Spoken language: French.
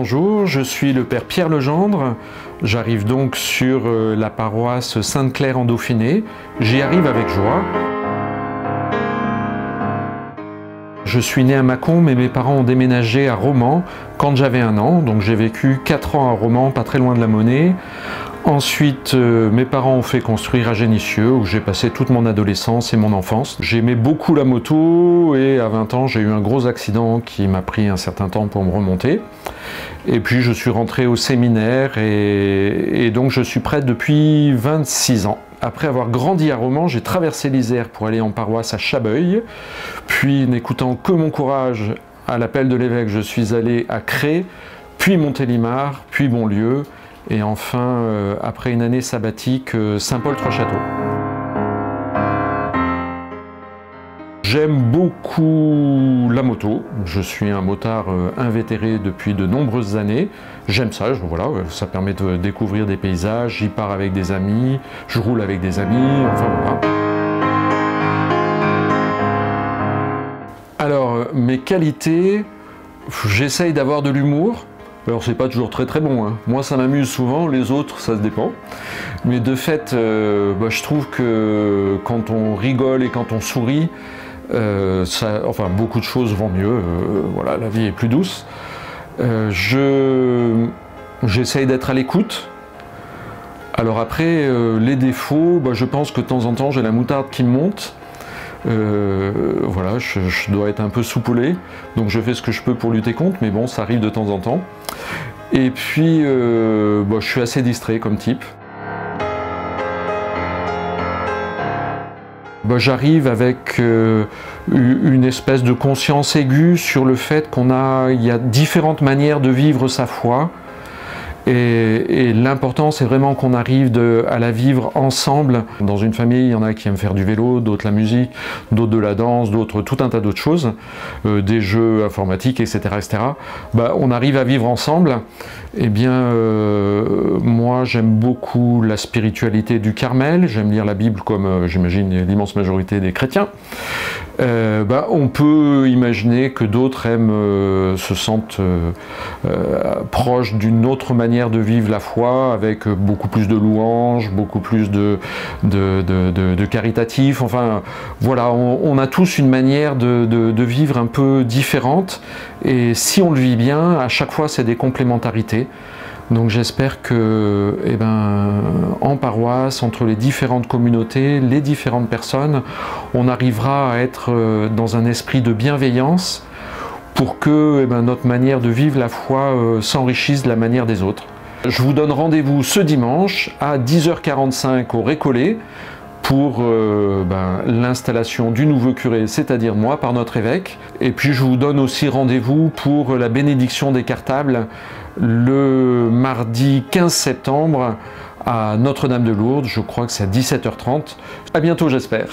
bonjour, je suis le père Pierre Legendre. J'arrive donc sur la paroisse Sainte-Claire en Dauphiné. J'y arrive avec joie. Je suis né à Mâcon, mais mes parents ont déménagé à Romans quand j'avais 1 an. Donc j'ai vécu 4 ans à Romans, pas très loin de la Monnaie. Ensuite, mes parents ont fait construire à Génissieux, où j'ai passé toute mon adolescence et mon enfance. J'aimais beaucoup la moto et à 20 ans, j'ai eu un gros accident qui m'a pris un certain temps pour me remonter. Et puis je suis rentré au séminaire et donc je suis prêtre depuis 26 ans. Après avoir grandi à Romans, j'ai traversé l'Isère pour aller en paroisse à Chabeuil. Puis, n'écoutant que mon courage à l'appel de l'évêque, je suis allé à Cré, puis Montélimar, puis Bonlieu. Et enfin, après une année sabbatique, Saint-Paul-Trois-Châteaux. J'aime beaucoup la moto. Je suis un motard invétéré depuis de nombreuses années. J'aime ça, voilà, ça permet de découvrir des paysages. J'y pars avec des amis, je roule avec des amis, enfin voilà. Alors, mes qualités, j'essaye d'avoir de l'humour. Alors c'est pas toujours très bon, hein. Moi ça m'amuse souvent, les autres ça se dépend. Mais de fait, je trouve que quand on rigole et quand on sourit, beaucoup de choses vont mieux, voilà, la vie est plus douce. J'essaye d'être à l'écoute. Alors après, les défauts, je pense que de temps en temps j'ai la moutarde qui me monte. Voilà, je dois être un peu soupolé, donc je fais ce que je peux pour lutter contre, mais bon, ça arrive de temps en temps. Et puis, je suis assez distrait comme type. J'arrive avec une espèce de conscience aiguë sur le fait il y a différentes manières de vivre sa foi. Et l'important, c'est vraiment qu'on arrive à la vivre ensemble. Dans une famille, il y en a qui aiment faire du vélo, d'autres la musique, d'autres de la danse, d'autres tout un tas d'autres choses, des jeux informatiques, etc., etc. On arrive à vivre ensemble. Eh bien, moi, j'aime beaucoup la spiritualité du Carmel. J'aime lire la Bible comme, j'imagine, l'immense majorité des chrétiens. On peut imaginer que d'autres se sentent proches d'une autre manière de vivre la foi, avec beaucoup plus de louanges, beaucoup plus de caritatif. Enfin, voilà, on a tous une manière de vivre un peu différente. Et si on le vit bien, à chaque fois, c'est des complémentarités. Donc j'espère que, en paroisse, entre les différentes communautés, les différentes personnes, on arrivera à être dans un esprit de bienveillance pour que notre manière de vivre la foi s'enrichisse de la manière des autres. Je vous donne rendez-vous ce dimanche à 10h45 au Récollet pour l'installation du nouveau curé, c'est-à-dire moi, par notre évêque. Et puis je vous donne aussi rendez-vous pour la bénédiction des cartables le mardi 15 septembre à Notre-Dame de Lourdes. Je crois que c'est à 17h30. À bientôt, j'espère.